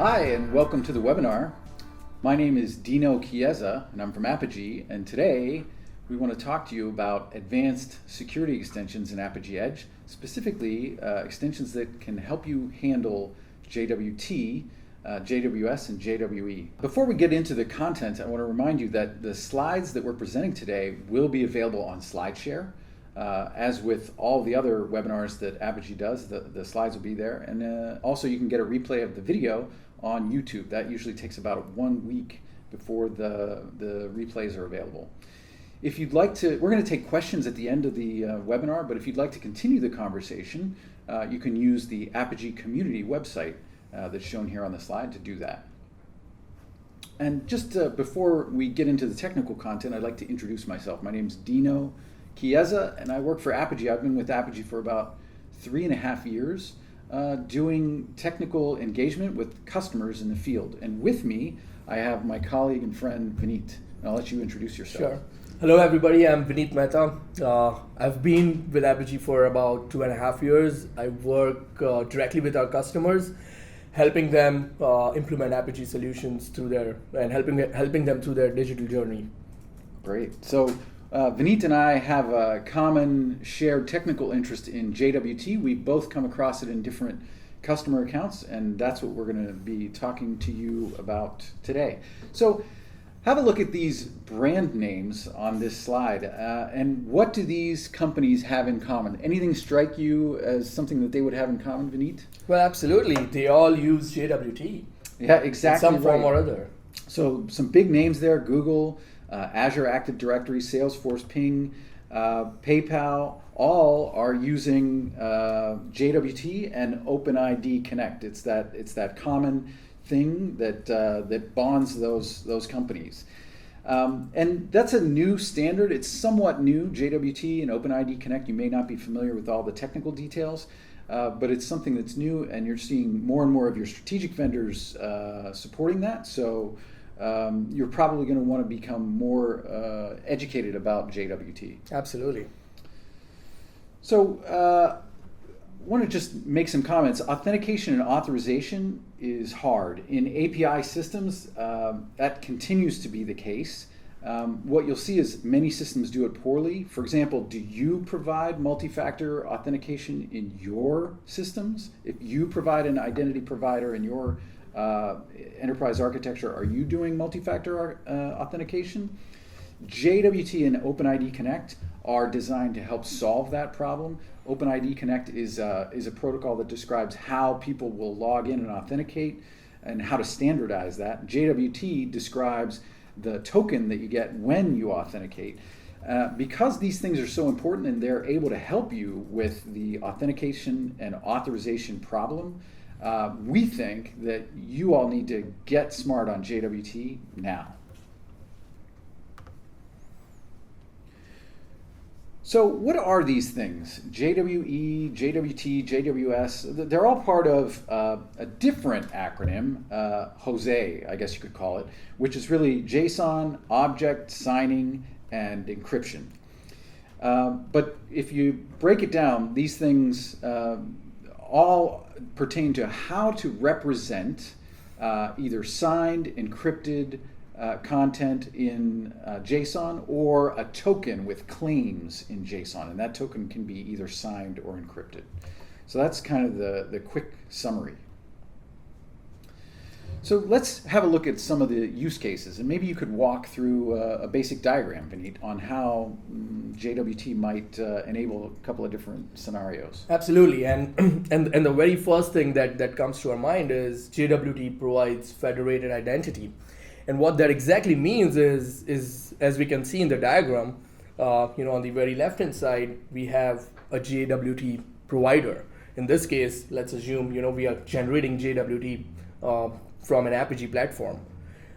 Hi, and welcome to the webinar. My name is Dino Chiesa, and I'm from Apigee, and today we want to talk to you about advanced security extensions in Apigee Edge, specifically extensions that can help you handle JWT, JWS, and JWE. Before we get into the content, I want to remind you that the slides that we're presenting today will be available on SlideShare. As with all the other webinars that Apigee does, the slides will be there. And also you can get a replay of the video on YouTube. That usually takes about 1 week before the replays are available. If you'd like to, we're going to take questions at the end of the webinar, but if you'd like to continue the conversation, you can use the Apigee community website that's shown here on the slide to do that. And just before we get into the technical content, I'd like to introduce myself. My name's Dino Chiesa, and I work for Apigee. I've been with Apigee for about 3.5 years, doing technical engagement with customers in the field. And with me, I have my colleague and friend, Vineet. And I'll let you introduce yourself. Sure. Hello, everybody. I'm Vineet Mehta. I've been with Apigee for about 2.5 years. I work directly with our customers, helping them implement Apigee solutions through helping them through their digital journey. Great. So Vineet and I have a common shared technical interest in JWT. We've both come across it in different customer accounts, and that's what we're going to be talking to you about today. So have a look at these brand names on this slide, and what do these companies have in common? Anything strike you as something that they would have in common, Vineet? Well, absolutely. They all use JWT. Yeah, exactly. In some form or other. So some big names there: Google, Azure Active Directory, Salesforce, Ping, PayPal, all are using JWT and OpenID Connect. It's that common thing that bonds those companies. And that's a new standard. It's somewhat new, JWT and OpenID Connect. You may not be familiar with all the technical details, but it's something that's new, and you're seeing more and more of your strategic vendors supporting that. So you're probably going to want to become more educated about JWT. Absolutely. So I want to just make some comments. Authentication and authorization is hard. In API systems, that continues to be the case. What you'll see is many systems do it poorly. For example, do you provide multi-factor authentication in your systems? If you provide an identity provider in your enterprise architecture, are you doing multi-factor authentication? JWT and OpenID Connect are designed to help solve that problem. OpenID Connect is a protocol that describes how people will log in and authenticate and how to standardize that. JWT describes the token that you get when you authenticate. Because these things are so important and they're able to help you with the authentication and authorization problem, we think that you all need to get smart on JWT now. So what are these things? JWE, JWT, JWS, they're all part of a different acronym, JWE, I guess you could call it, which is really JSON, object, signing, and encryption. But if you break it down, these things all pertain to how to represent either signed, encrypted content in JSON or a token with claims in JSON, and that token can be either signed or encrypted. So that's kind of the quick summary. So let's have a look at some of the use cases, and maybe you could walk through a basic diagram, Vineet, on how JWT might enable a couple of different scenarios. Absolutely, and the very first thing that comes to our mind is JWT provides federated identity. And what that exactly means is as we can see in the diagram, on the very left-hand side, we have a JWT provider. In this case, let's assume, we are generating JWT from an Apigee platform.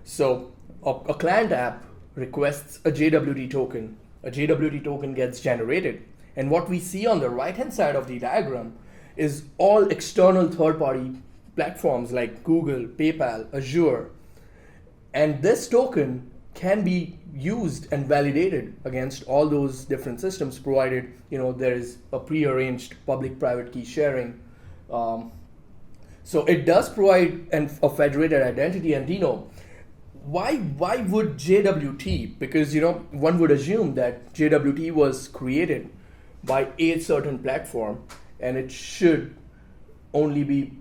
So a client app requests a JWT token. A JWT token gets generated. And what we see on the right-hand side of the diagram is all external third-party platforms like Google, PayPal, Azure. And this token can be used and validated against all those different systems, provided there is a prearranged public-private key sharing So it does provide a federated identity. And Dino, why would JWT? Because one would assume that JWT was created by a certain platform, and it should only be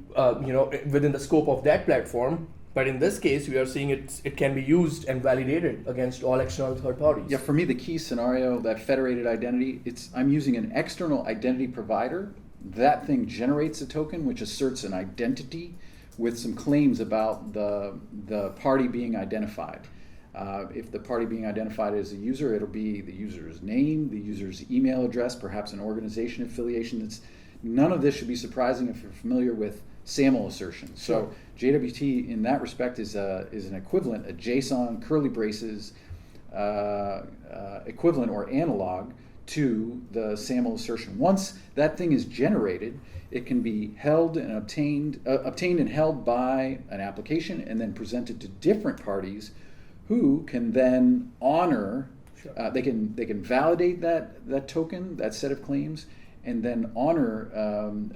within the scope of that platform. But in this case, we are seeing it can be used and validated against all external third parties. Yeah, for me, the key scenario, that federated identity, I'm using an external identity provider. That thing generates a token which asserts an identity with some claims about the party being identified. If the party being identified as a user, it'll be the user's name, the user's email address, perhaps an organization affiliation. None of this should be surprising if you're familiar with SAML assertions. Sure. So JWT in that respect is an equivalent, a JSON curly braces equivalent or analog to the SAML assertion. Once that thing is generated, it can be held and obtained and held by an application and then presented to different parties who can then honor, Sure. They can validate that token, that set of claims, and then honor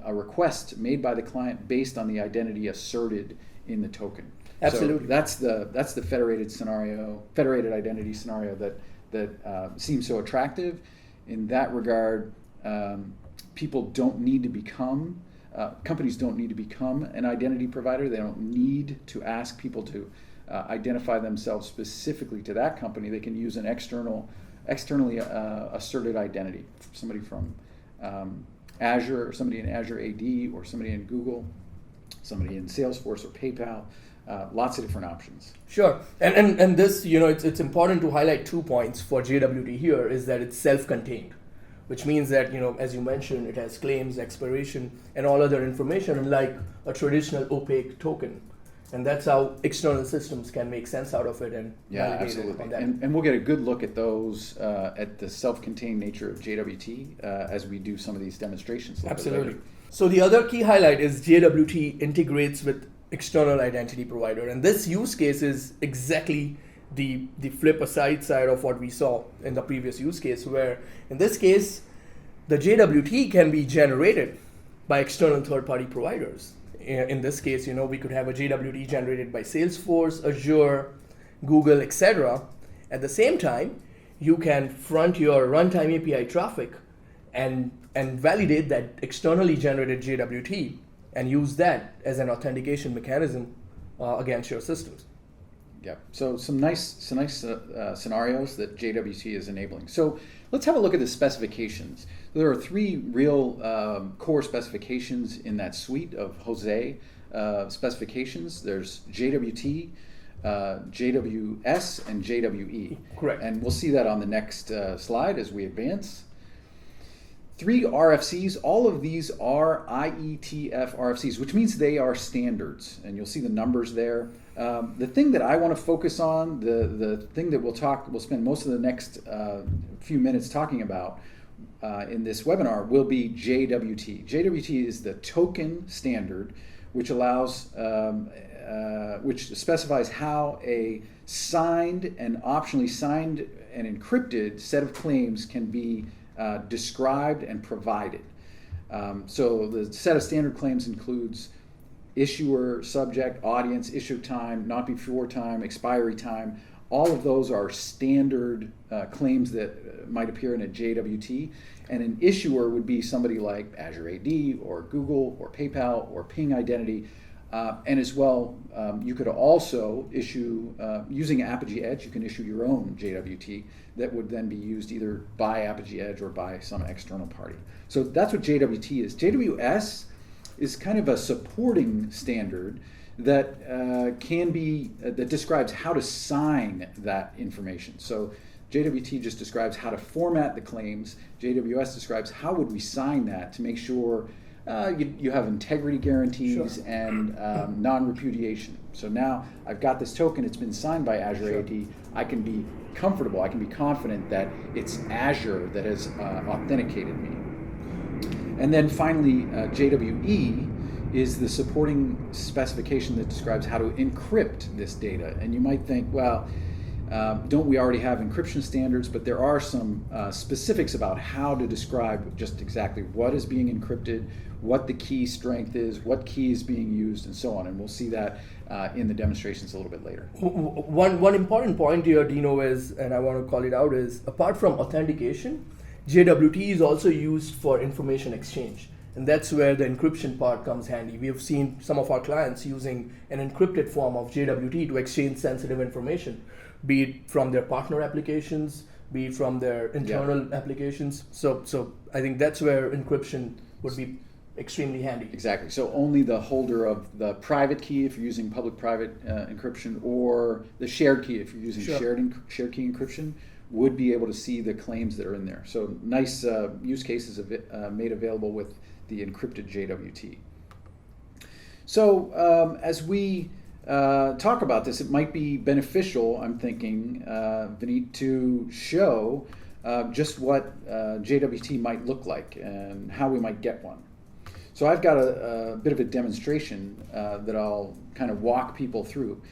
a request made by the client based on the identity asserted in the token. Absolutely. So that's the federated identity scenario that seems so attractive. In that regard, companies don't need to become an identity provider. They don't need to ask people to identify themselves specifically to that company. They can use an externally asserted identity. Somebody from Azure, or somebody in Azure AD, or somebody in Google, somebody in Salesforce or PayPal. Lots of different options. Sure, and this, it's important to highlight 2 points for JWT here, is that it's self-contained, which means that, as you mentioned, it has claims, expiration, and all other information, unlike a traditional opaque token. And that's how external systems can make sense out of it and validate absolutely. it on that. And we'll get a good look at those, at the self-contained nature of JWT as we do some of these demonstrations. Absolutely. So the other key highlight is JWT integrates with external identity provider, and this use case is exactly the flip aside side of what we saw in the previous use case, where in this case the JWT can be generated by external third-party providers. In this case, we could have a JWT generated by Salesforce, Azure, Google, etc. At the same time, you can front your runtime API traffic and validate that externally generated JWT and use that as an authentication mechanism against your systems. Yeah. So some nice scenarios that JWT is enabling. So let's have a look at the specifications. There are 3 real core specifications in that suite of Jose specifications. There's JWT, JWS, and JWE. Correct. And we'll see that on the next slide as we advance. 3 RFCs, all of these are IETF RFCs, which means they are standards, and you'll see the numbers there. The thing that I want to focus on, the thing that we'll spend most of the next few minutes talking about in this webinar will be JWT. JWT is the token standard, which allows, which specifies how a signed and optionally signed and encrypted set of claims can be described and provided. So the set of standard claims includes issuer, subject, audience, issue time, not before time, expiry time. All of those are standard claims that might appear in a JWT. And an issuer would be somebody like Azure AD or Google or PayPal or Ping Identity. And as well, you could also issue, using Apigee Edge, you can issue your own JWT that would then be used either by Apigee Edge or by some external party. So that's what JWT is. JWS is kind of a supporting standard that that describes how to sign that information. So JWT just describes how to format the claims. JWS describes how would we sign that to make sure you have integrity guarantees Sure. and non-repudiation. So now I've got this token, it's been signed by Azure Sure. AD, I can be comfortable, I can be confident that it's Azure that has authenticated me. And then finally, JWE is the supporting specification that describes how to encrypt this data. And you might think, well, don't we already have encryption standards, but there are some specifics about how to describe just exactly what is being encrypted, what the key strength is, what key is being used, and so on. And we'll see that in the demonstrations a little bit later. One important point here, Dino, is, and I want to call it out, is apart from authentication, JWT is also used for information exchange. And that's where the encryption part comes handy. We have seen some of our clients using an encrypted form of JWT to exchange sensitive information, be it from their partner applications, be it from their internal applications. So I think that's where encryption would be extremely handy. Exactly. So only the holder of the private key if you're using public-private encryption, or the shared key if you're using shared key encryption, would be able to see the claims that are in there. So nice use cases made available with the encrypted JWT. So as we talk about this, it might be beneficial, I'm thinking, Vineet, to show just what JWT might look like and how we might get one. So I've got a bit of a demonstration that I'll kind of walk people through.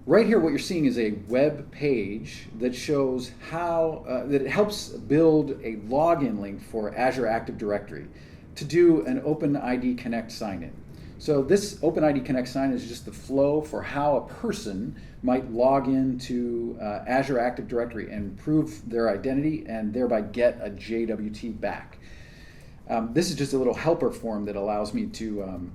Right here, what you're seeing is a web page that shows how, that it helps build a login link for Azure Active Directory to do an OpenID Connect sign-in. So this OpenID Connect sign-in is just the flow for how a person might log into Azure Active Directory and prove their identity and thereby get a JWT back. This is just a little helper form that allows me to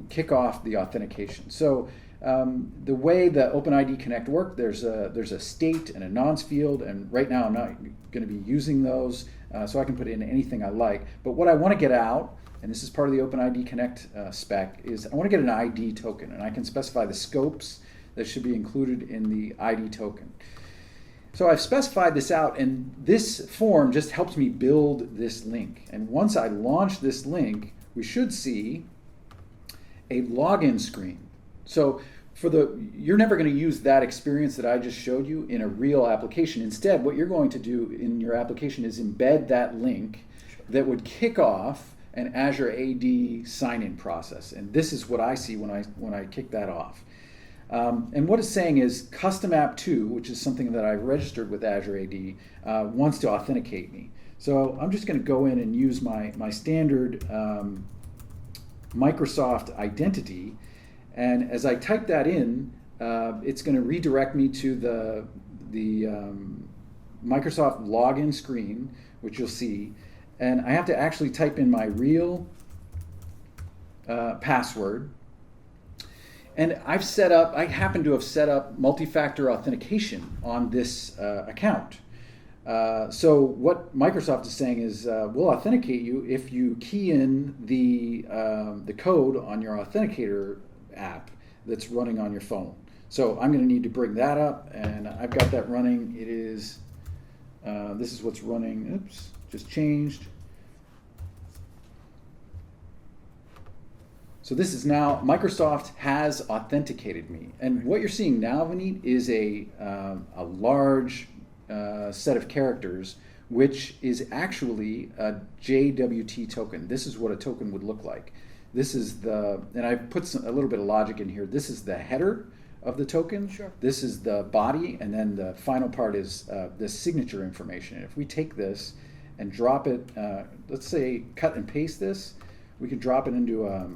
kick off the authentication. So the way the OpenID Connect work, there's a state and a nonce field, and right now I'm not going to be using those, so I can put in anything I like. But what I want to get out, and this is part of the OpenID Connect spec, is I want to get an ID token, and I can specify the scopes that should be included in the ID token. So I've specified this out, and this form just helps me build this link. And once I launch this link, we should see a login screen. So you're never going to use that experience that I just showed you in a real application. Instead, what you're going to do in your application is embed that link that would kick off an Azure AD sign-in process. And this is what I see when I kick that off. And what it's saying is Custom App 2, which is something that I registered with Azure AD, wants to authenticate me. So I'm just going to go in and use my standard Microsoft identity. And as I type that in, it's going to redirect me to the Microsoft login screen, which you'll see. And I have to actually type in my real password. And I happen to have set up multi-factor authentication on this account. So what Microsoft is saying is, we'll authenticate you if you key in the code on your authenticator app that's running on your phone. So I'm going to need to bring that up, and I've got that running. It is, this is what's running. Oops, just changed. So this is now, Microsoft has authenticated me. And what you're seeing now, Vineet, is a large set of characters, which is actually a JWT token. This is what a token would look like. This is and I've put a little bit of logic in here. This is the header of the token. Sure. This is the body, and then the final part is the signature information. And if we take this and drop it, let's say cut and paste this, we can drop it into a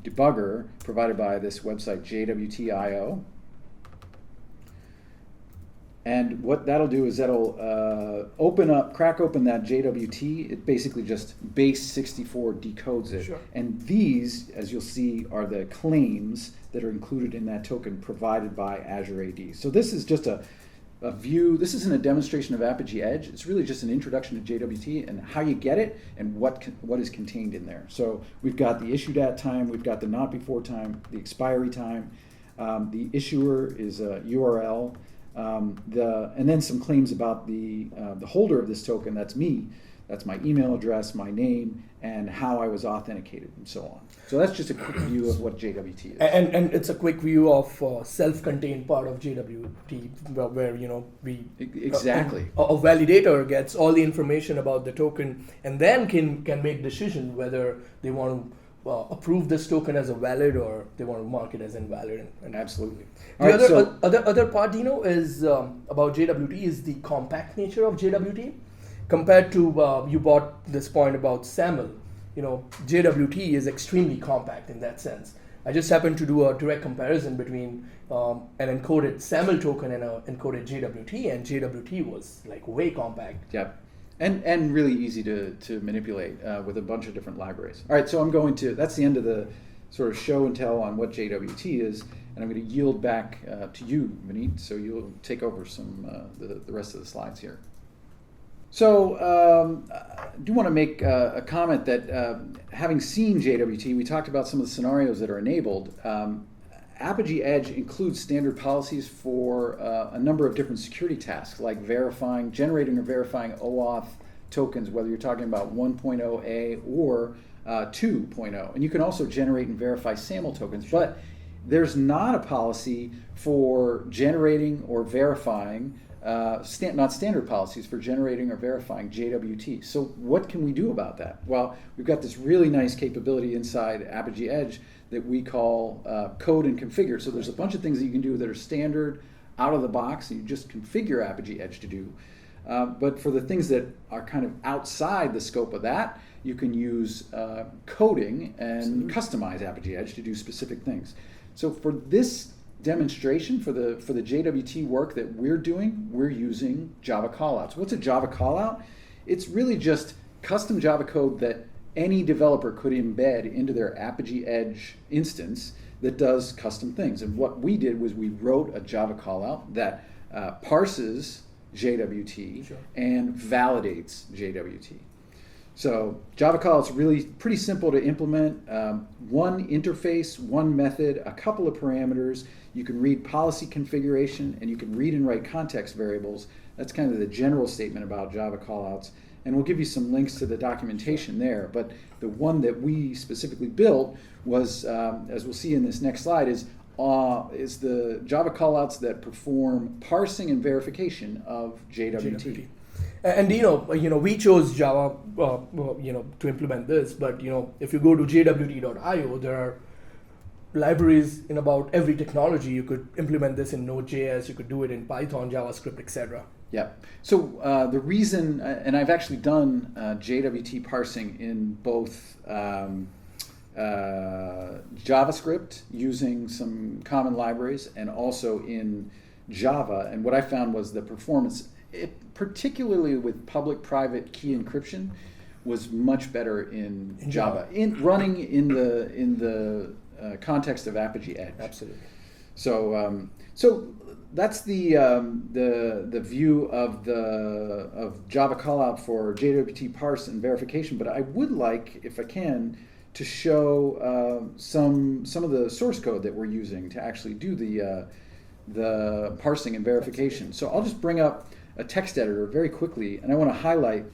debugger provided by this website, JWT.io. And what that'll do is that'll crack open that JWT. It basically just base 64 decodes it. Sure. And these, as you'll see, are the claims that are included in that token provided by Azure AD. So this is just a view. This isn't a demonstration of Apigee Edge. It's really just an introduction to JWT and how you get it and what is contained in there. So we've got the issued at time, we've got the not before time, the expiry time. The issuer is a URL. And then some claims about the holder of this token, that's me, that's my email address, my name, and how I was authenticated, and so on. So that's just a quick view of what JWT is. And it's a quick view of self-contained part of JWT, where we exactly a validator gets all the information about the token, and then can make decision whether they want to approve this token as a valid, or they want to mark it as invalid. And Absolutely. the other part, Dino, is about JWT is the compact nature of JWT compared to you brought this point about SAML. JWT is extremely compact in that sense. I just happened to do a direct comparison between an encoded SAML token and an encoded JWT, and JWT was like way compact. Yep. And really easy to manipulate with a bunch of different libraries. All right, so that's the end of the sort of show and tell on what JWT is, and I'm going to yield back to you, Vineet, so you'll take over the rest of the slides here. So I do want to make a comment that having seen JWT, we talked about some of the scenarios that are enabled. Apigee Edge includes standard policies for a number of different security tasks, like generating or verifying OAuth tokens, whether you're talking about 1.0A or 2.0. And you can also generate and verify SAML tokens, but there's not a policy for generating or verifying, not standard policies for generating or verifying JWT. So what can we do about that? Well, we've got this really nice capability inside Apigee Edge that we call code and configure. So there's a bunch of things that you can do that are standard out of the box, and you just configure Apigee Edge to do. But for the things that are kind of outside the scope of that, you can use coding and customize Apigee Edge to do specific things. So for this demonstration, for the JWT work that we're doing, we're using Java callouts. What's a Java callout? It's really just custom Java code that any developer could embed into their Apigee Edge instance that does custom things. And what we did was we wrote a Java callout that parses JWT and validates JWT. So Java callout's really pretty simple to implement. One interface, one method, a couple of parameters. You can read policy configuration, and you can read and write context variables. That's kind of the general statement about Java callouts. And we'll give you some links to the documentation there. But the one that we specifically built was, as we'll see in this next slide, is the Java callouts that perform parsing and verification of JWT. And we chose Java, to implement this. But if you go to JWT.io, there are libraries in about every technology. You could implement this in Node.js. You could do it in Python, JavaScript, etc. Yeah. So the reason, and I've actually done JWT parsing in both JavaScript using some common libraries and also in Java. And what I found was the performance, particularly with public-private key encryption, was much better in Java, running in the context of Apigee Edge. Absolutely. So that's the view of Java callout for JWT parse and verification. But I would like, if I can, to show some of the source code that we're using to actually do the parsing and verification. So I'll just bring up a text editor very quickly, and I want to highlight.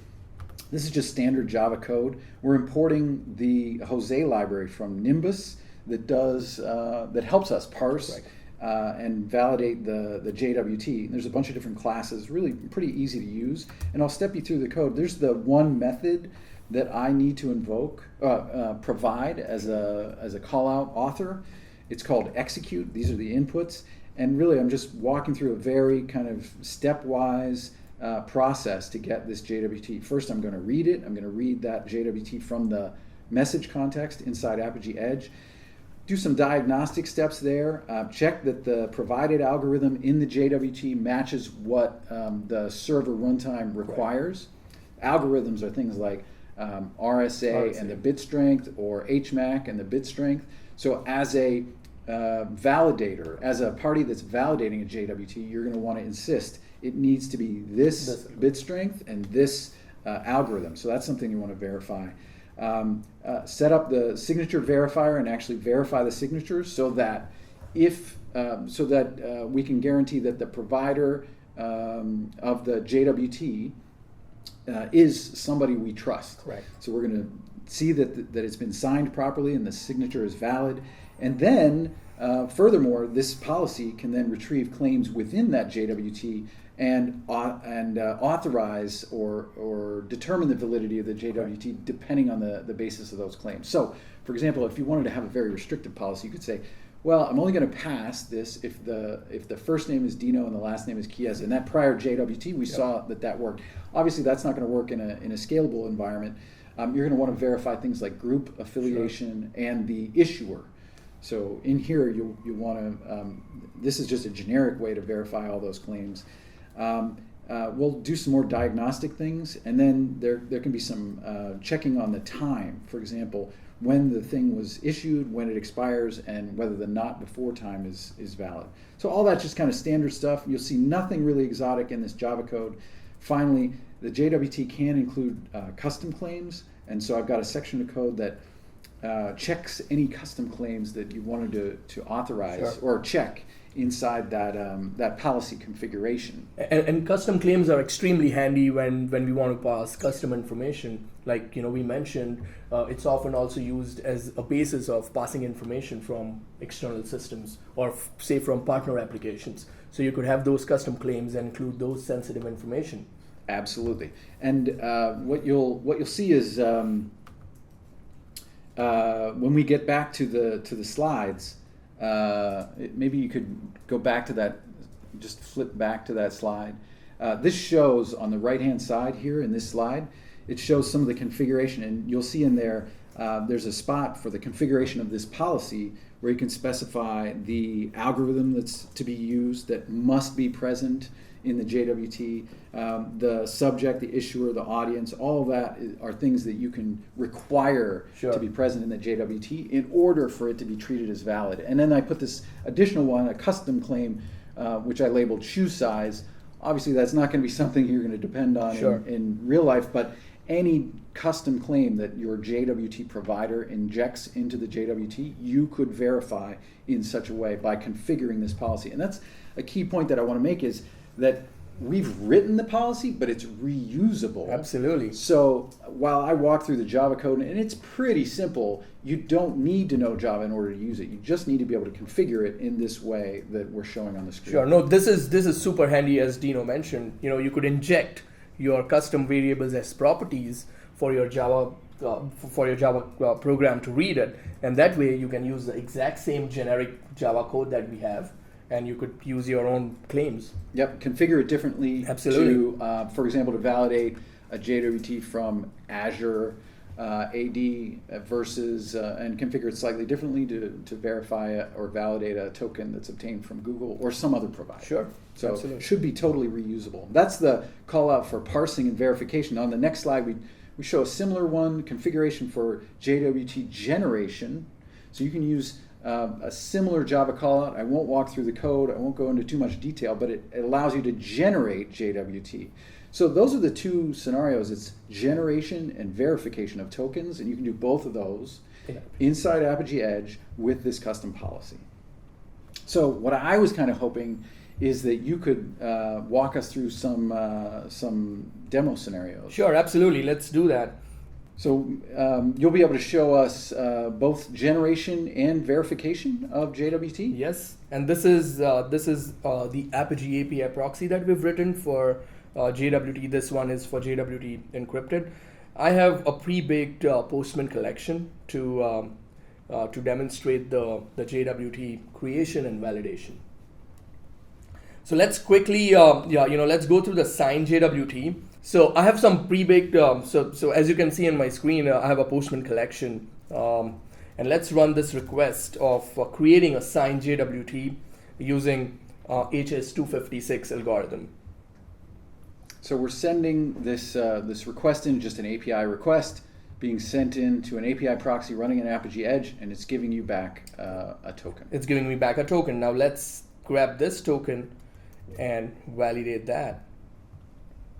This is just standard Java code. We're importing the Jose library from Nimbus that helps us parse and validate the JWT. And there's a bunch of different classes, really pretty easy to use. And I'll step you through the code. There's the one method that I need to provide as a callout author. It's called execute. These are the inputs. And really, I'm just walking through a very kind of stepwise process to get this JWT. First, I'm going to read it. I'm going to read that JWT from the message context inside Apigee Edge. Do some diagnostic steps there. Check that the provided algorithm in the JWT matches what the server runtime requires. Algorithms are things like RSA and the bit strength, or HMAC and the bit strength. So as a validator, as a party that's validating a JWT, you're going to want to insist it needs to be this bit strength and this algorithm. So that's something you want to verify. Set up the signature verifier and actually verify the signatures so that we can guarantee that the provider of the JWT is somebody we trust. Right. So we're going to see that it's been signed properly and the signature is valid. And then, furthermore, this policy can then retrieve claims within that JWT and authorize or determine the validity of the JWT depending on the basis of those claims. So, for example, if you wanted to have a very restrictive policy, you could say, well, I'm only going to pass this if the first name is Dino and the last name is Chiesa. In that prior JWT, we saw that worked. Obviously, that's not going to work in a scalable environment. You're going to want to verify things like group affiliation and the issuer. So in here, you want to, this is just a generic way to verify all those claims. We'll do some more diagnostic things, and then there can be some checking on the time. For example, when the thing was issued, when it expires, and whether the not before time is valid. So all that's just kind of standard stuff. You'll see nothing really exotic in this Java code. Finally, the JWT can include custom claims, and so I've got a section of code that checks any custom claims that you wanted to authorize or check inside that policy configuration. And custom claims are extremely handy when we want to pass custom information. Like we mentioned, it's often also used as a basis of passing information from external systems or say from partner applications. So you could have those custom claims and include those sensitive information. Absolutely. And what you'll see is when we get back to the slides, maybe you could go back to that, just flip back to that slide. This shows on the right-hand side here in this slide, it shows some of the configuration, and you'll see in there, there's a spot for the configuration of this policy where you can specify the algorithm that's to be used that must be present in the JWT, the subject, the issuer, the audience, all of that are things that you can require to be present in the JWT in order for it to be treated as valid. And then I put this additional one, a custom claim, which I labeled shoe size. Obviously, that's not going to be something you're going to depend on in real life, but any custom claim that your JWT provider injects into the JWT, you could verify in such a way by configuring this policy. And that's a key point that I want to make is that we've written the policy, but it's reusable. Absolutely. So while I walk through the Java code, and it's pretty simple, you don't need to know Java in order to use it. You just need to be able to configure it in this way that we're showing on the screen. Sure. No, this is super handy, as Dino mentioned. You could inject your custom variables as properties for your Java program to read it, and that way you can use the exact same generic Java code that we have, and you could use your own claims. Yep, configure it differently. Absolutely. To, for example, to validate a JWT from Azure AD versus, and configure it slightly differently to verify or validate a token that's obtained from Google or some other provider. Sure. So absolutely. It should be totally reusable. That's the call out for parsing and verification. On the next slide, we show a similar one, configuration for JWT generation. So you can use a similar Java callout. I won't walk through the code. I won't go into too much detail, but it allows you to generate JWT. So those are the two scenarios. It's generation and verification of tokens, and you can do both of those inside Apigee Edge with this custom policy. So what I was kind of hoping is that you could walk us through some demo scenarios. Sure, absolutely. Let's do that. So you'll be able to show us both generation and verification of JWT? Yes, and this is the Apigee API proxy that we've written for JWT. This one is for JWT Encrypted. I have a pre-baked Postman collection to demonstrate the JWT creation and validation. So let's quickly, let's go through the signed JWT. So I have some pre-baked, so as you can see on my screen, I have a Postman collection. And let's run this request of creating a signed JWT using HS256 algorithm. So we're sending this request in, just an API request, being sent in to an API proxy running in Apigee Edge, and it's giving you back a token. It's giving me back a token. Now let's grab this token and validate that.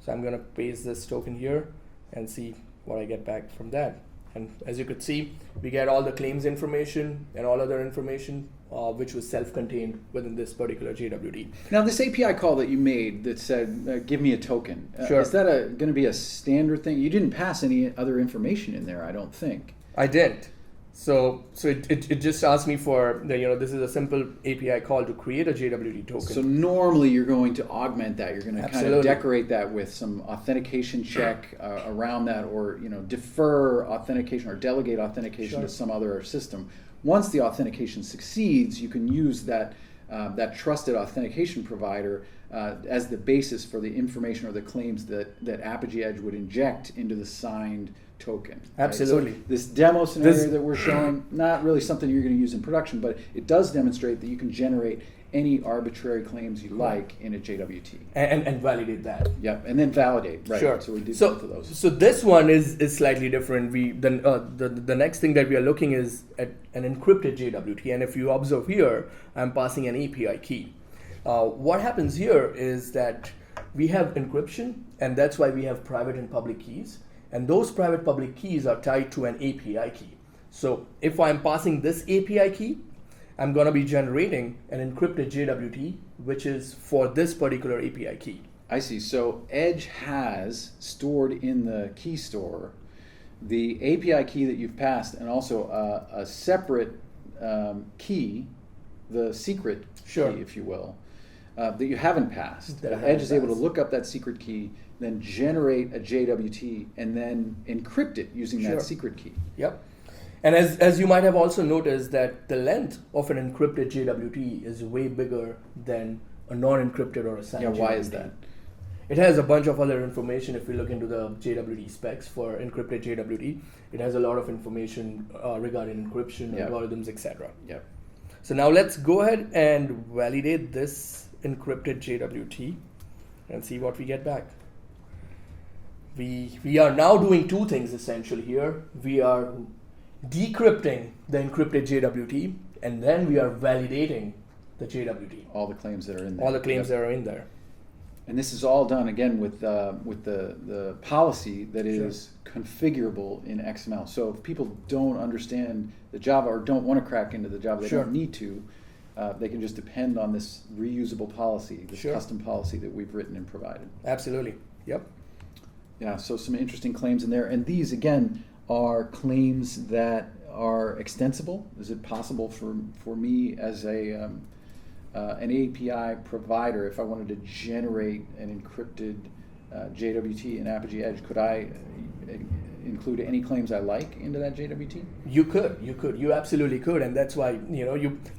So I'm going to paste this token here and see what I get back from that. And as you could see, we get all the claims information and all other information which was self-contained within this particular JWT. Now this API call that you made that said, give me a token, Sure. Is that going to be a standard thing? You didn't pass any other information in there, I don't think. I didn't. So it just asks me for this is a simple API call to create a JWT token. So normally you're going to augment that. You're going to kind of Absolutely. decorate that with some authentication check around that, or defer authentication or delegate authentication Sure. to some other system. Once the authentication succeeds, you can use that trusted authentication provider as the basis for the information or the claims that Apigee Edge would inject into the signed token. Absolutely. Right? So this demo scenario that we're showing, not really something you're going to use in production, but it does demonstrate that you can generate any arbitrary claims you like in a JWT. And validate that. Yep, and then validate. Right. Sure. So we did both of those. So this one is slightly different. The next thing that we are looking is at an encrypted JWT, and if you observe here, I'm passing an API key. What happens here is that we have encryption, and that's why we have private and public keys. And those private public keys are tied to an API key. So if I'm passing this API key, I'm going to be generating an encrypted JWT, which is for this particular API key. I see. So Edge has stored in the key store the API key that you've passed, and also a separate key, the secret Sure. key, if you will, that you haven't passed. That I Edge haven't is able to passed. look up that secret key, then generate a JWT, and then encrypt it using Sure. that secret key. Yep. And as you might have also noticed that the length of an encrypted JWT is way bigger than a non-encrypted or a signed Yeah, why JWT. is that? It has a bunch of other information. If we look into the JWT specs for encrypted JWT, it has a lot of information regarding encryption, Yep. algorithms, etc. Yep. So now let's go ahead and validate this encrypted JWT and see what we get back. We are now doing two things essentially here. We are decrypting the encrypted JWT, and then we are validating the JWT. All the claims that are in there. All the claims Yep. that are in there. And this is all done again with the policy that is configurable in XML. So if people don't understand the Java or don't want to crack into the Java, they Sure. don't need to. They can just depend on this reusable policy, this Sure. custom policy that we've written and provided. Absolutely. Yep. Yeah. So some interesting claims in there, and these again are claims that are extensible. Is it possible for me as an API provider, if I wanted to generate an encrypted JWT in Apigee Edge, could I include any claims I like into that JWT? You absolutely could, and that's why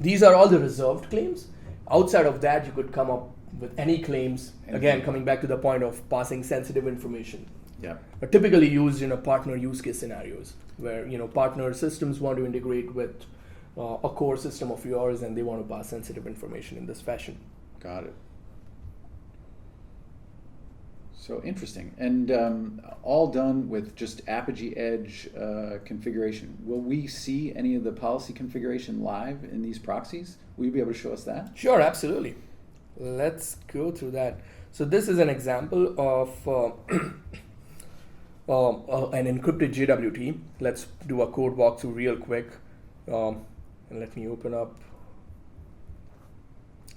these are all the reserved claims. Outside of that, you could come up with any claims. Again, coming back to the point of passing sensitive information. Yeah. Are typically used in a partner use case scenarios where partner systems want to integrate with a core system of yours, and they want to pass sensitive information in this fashion. Got it. So interesting, and all done with just Apigee Edge configuration. Will we see any of the policy configuration live in these proxies? Will you be able to show us that? Sure, absolutely. Let's go through that. So this is an example of an encrypted JWT. Let's do a code walkthrough real quick. And let me open up.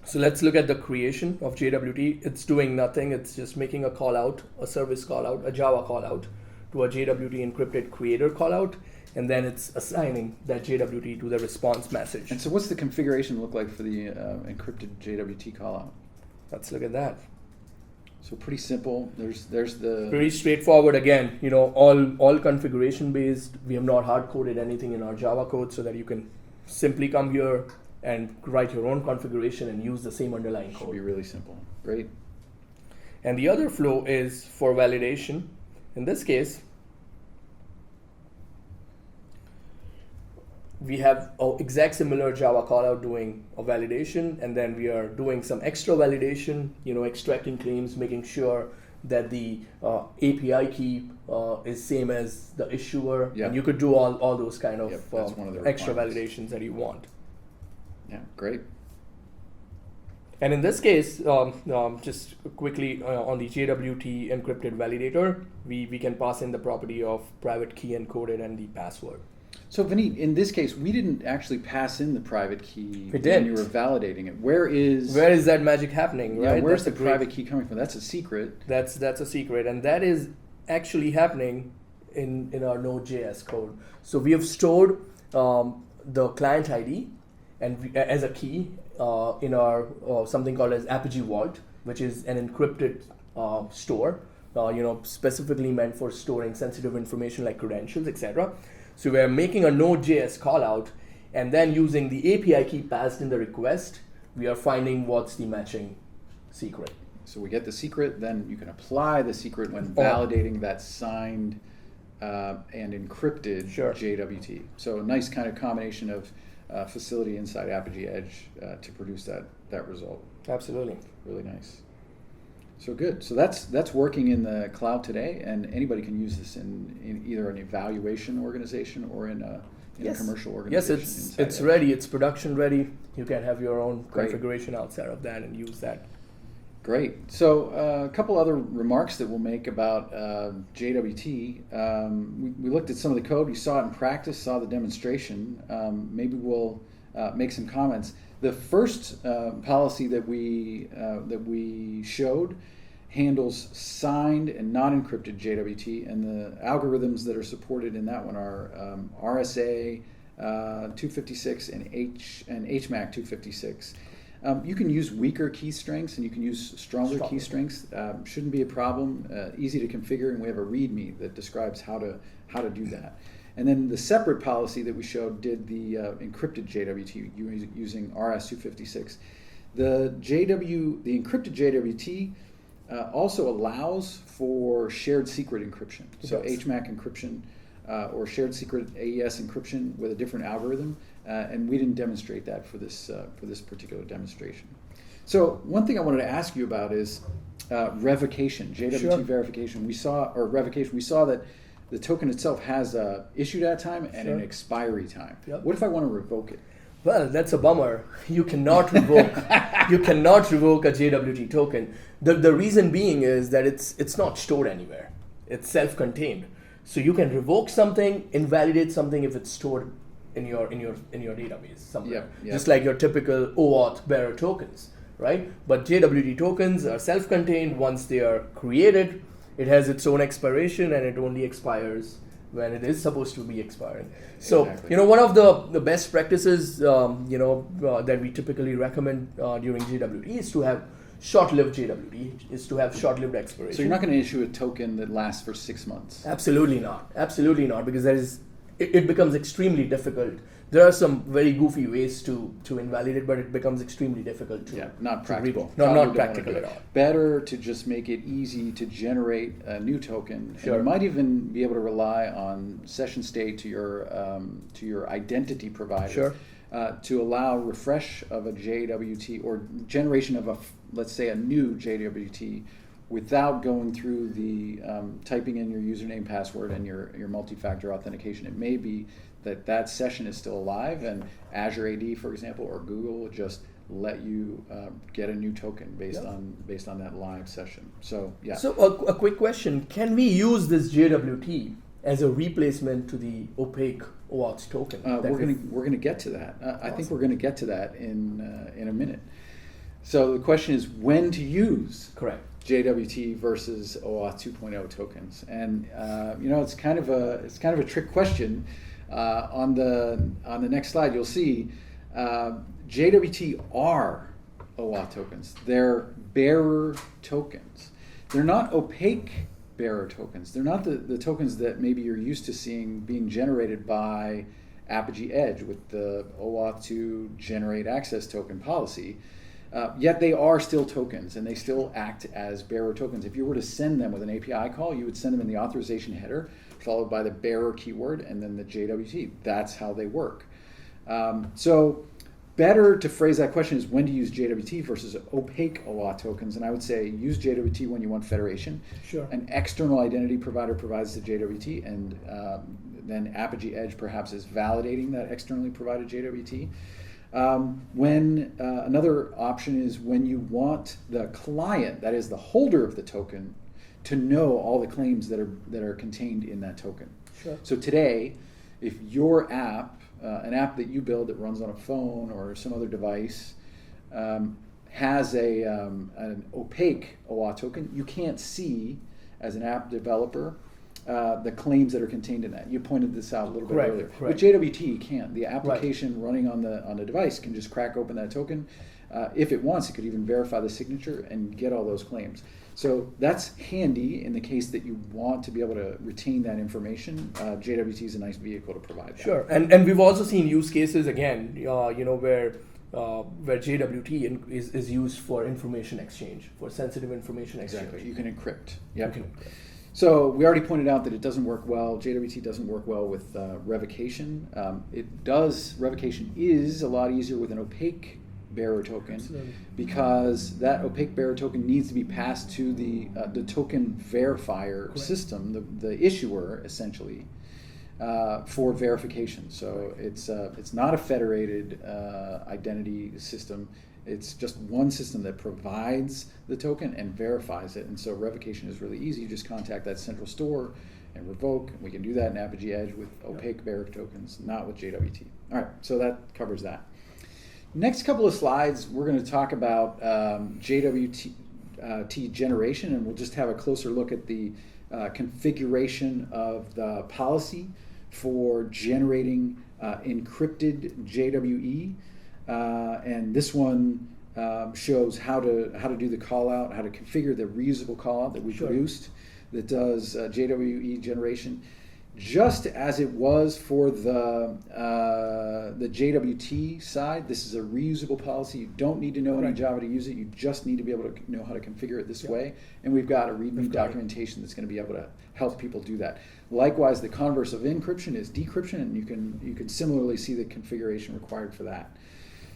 So let's look at the creation of JWT. It's doing nothing. It's just making a call out, a service call out, a Java call out to a JWT encrypted creator call out, and then it's assigning that JWT to the response message. And so what's the configuration look like for the encrypted JWT callout? Let's look at that. So pretty simple. There's the Pretty straightforward. Again, all configuration based. We have not hard coded anything in our Java code, so that you can simply come here and write your own configuration and use the same underlying should code. be really simple. Great. And the other flow is for validation. In this case, we have an exact similar Java callout doing a validation, and then we are doing some extra validation, extracting claims, making sure that the API key is same as the issuer. Yep. And you could do all those kind of, Yep, that's one of the extra requirements. validations that you want. Yeah, great. And in this case, just quickly on the JWT encrypted validator, we can pass in the property of private key encoded and the password. So Vineet, in this case, we didn't actually pass in the private key We when didn't. you were validating it. Where is that magic happening, right? Where's That's the a great- private key coming from? That's a secret. That's a secret, and that is actually happening in our Node.js code. So we have stored the client ID and as a key in our something called as Apigee Vault, which is an encrypted store, specifically meant for storing sensitive information like credentials, etc. So we're making a Node.js callout, and then using the API key passed in the request, we are finding what's the matching secret. So we get the secret, then you can apply the secret when validating that signed and encrypted JWT. So a nice kind of combination of facility inside Apigee Edge to produce that result. Absolutely. Really nice. So good. So that's working in the cloud today, and anybody can use this in either an evaluation organization or in a commercial organization. Yes, it's ready. It's production ready. You can have your own configuration outside of that and use that. Great. So a couple other remarks that we'll make about JWT. We looked at some of the code. We saw it in practice, saw the demonstration. Maybe we'll make some comments. The first policy that we showed handles signed and non-encrypted JWT, and the algorithms that are supported in that one are RSA 256 and HMAC 256. You can use weaker key strengths and you can use stronger key strengths. Shouldn't be a problem. Easy to configure, and we have a README that describes how to do that. And then the separate policy that we showed did the encrypted JWT using RS-256. The encrypted JWT also allows for shared secret encryption. So HMAC encryption or shared secret AES encryption with a different algorithm. And we didn't demonstrate that for this particular demonstration. So one thing I wanted to ask you about is revocation, JWT verification. We saw that the token itself has a issued at time and an expiry time. What if I want to revoke it? Well, that's a bummer. You cannot revoke. You cannot revoke a JWT token. The reason being is that it's not stored anywhere. It's self-contained. So you can revoke something, invalidate something if it's stored in your database somewhere. Just like your typical OAuth bearer tokens, right? But JWT tokens are self-contained. Once they are created, it has its own expiration, and it only expires when it is supposed to be expiring. So, one of the best practices, that we typically recommend during JWT is to have short-lived JWT, is to have short-lived expiration. So you're not going to issue a token that lasts for 6 months? Absolutely not. Absolutely not, because it becomes extremely difficult. There are some very goofy ways to invalidate, but it becomes extremely difficult to not practical. Not practical at all. Better to just make it easy to generate a new token. And you might even be able to rely on session state to your identity provider to allow refresh of a JWT or generation of let's say a new JWT without going through the typing in your username, password, and your multi-factor authentication. It may be that session is still alive, and Azure AD, for example, or Google will just let you get a new token based on that live session. So So a quick question: can we use this JWT as a replacement to the opaque OAuth token? We're gonna get to that. I think we're gonna get to that in a minute. So the question is when to use JWT versus OAuth 2.0 tokens, and it's kind of a trick question. On the next slide, you'll see JWT are OAuth tokens. They're bearer tokens. They're not opaque bearer tokens. They're not the tokens that maybe you're used to seeing being generated by Apigee Edge with the OAuth 2 generate access token policy. Yet they are still tokens, and they still act as bearer tokens. If you were to send them with an API call, you would send them in the authorization header, followed by the bearer keyword, and then the JWT. That's how they work. So better to phrase that question is when to use JWT versus opaque OAuth tokens. And I would say use JWT when you want federation. An external identity provider provides the JWT, and then Apigee Edge perhaps is validating that externally provided JWT. Another option is when you want the client, that is the holder of the token, to know all the claims that are contained in that token. So today, if your app, an app that you build that runs on a phone or some other device, has an opaque OAuth token, you can't see as an app developer the claims that are contained in that. You pointed this out a little bit earlier. Correct. With JWT, you can't. The application running on the device can just crack open that token. If it wants, it could even verify the signature and get all those claims. So that's handy in the case that you want to be able to retain that information. JWT is a nice vehicle to provide that. Sure, and we've also seen use cases again, where JWT is used for information exchange, for sensitive information exchange. Exactly. You can encrypt. Yep. You can encrypt. So we already pointed out that it doesn't work well. JWT doesn't work well with revocation. Revocation is a lot easier with an opaque bearer token. Absolutely. Because that opaque bearer token needs to be passed to the token verifier Correct. system, the issuer essentially, for verification. So it's not a federated identity system. It's just one system that provides the token and verifies it. And so revocation is really easy. You just contact that central store and revoke. We can do that in Apigee Edge with opaque bearer tokens, not with JWT. All right, so that covers that. Next couple of slides, we're going to talk about JWT generation, and we'll just have a closer look at the configuration of the policy for generating encrypted JWE. And this one shows how to do the call out, how to configure the reusable call out that we produced that does JWE generation. Just as it was for the JWT side, this is a reusable policy. You don't need to know any Java to use it. You just need to be able to know how to configure it this way. And we've got a README documentation that's going to be able to help people do that. Likewise, the converse of encryption is decryption, and you can similarly see the configuration required for that.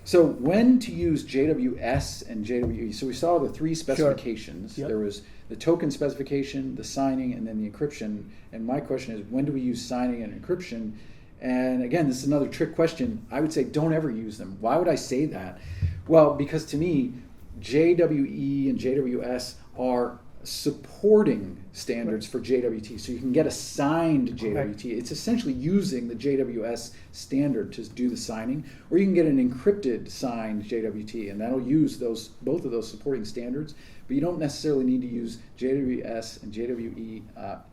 So when to use JWS and JWE? So we saw the three specifications. Sure. Yep. There was the token specification, the signing, and then the encryption. And my question is, when do we use signing and encryption? And again, this is another trick question. I would say don't ever use them. Why would I say that? Well, because to me, JWE and JWS are supporting standards for JWT. So you can get a signed JWT. It's essentially using the JWS standard to do the signing, or you can get an encrypted signed JWT, and that'll use both of those supporting standards. But you don't necessarily need to use JWS and JWE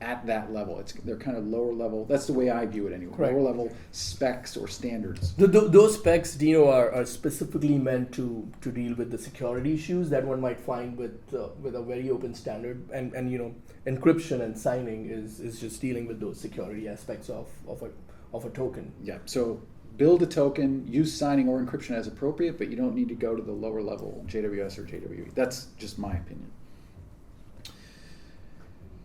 at that level. They're kind of lower level. That's the way I view it anyway. Lower level specs or standards. Those specs, Dino, are specifically meant to deal with the security issues that one might find with a very open standard. And encryption and signing is just dealing with those security aspects of a token. Yeah. So build a token, use signing or encryption as appropriate, but you don't need to go to the lower level JWS or JWE. That's just my opinion.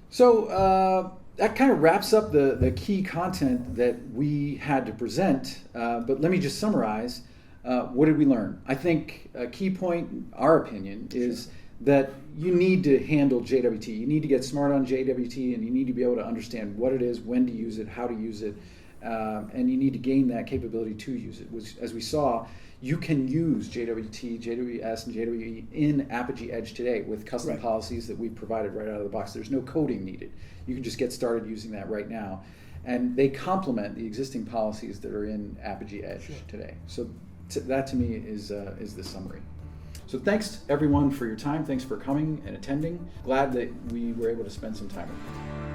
So that kind of wraps up the key content that we had to present, but let me just summarize. What did we learn? I think a key point, our opinion, is that you need to handle JWT. You need to get smart on JWT, and you need to be able to understand what it is, when to use it, how to use it, and you need to gain that capability to use it. Which, as we saw, you can use JWT, JWS, and JWE in Apigee Edge today with custom policies that we provided right out of the box. There's no coding needed. You can just get started using that right now. And they complement the existing policies that are in Apigee Edge today. So that to me is the summary. So thanks everyone for your time. Thanks for coming and attending. Glad that we were able to spend some time with you.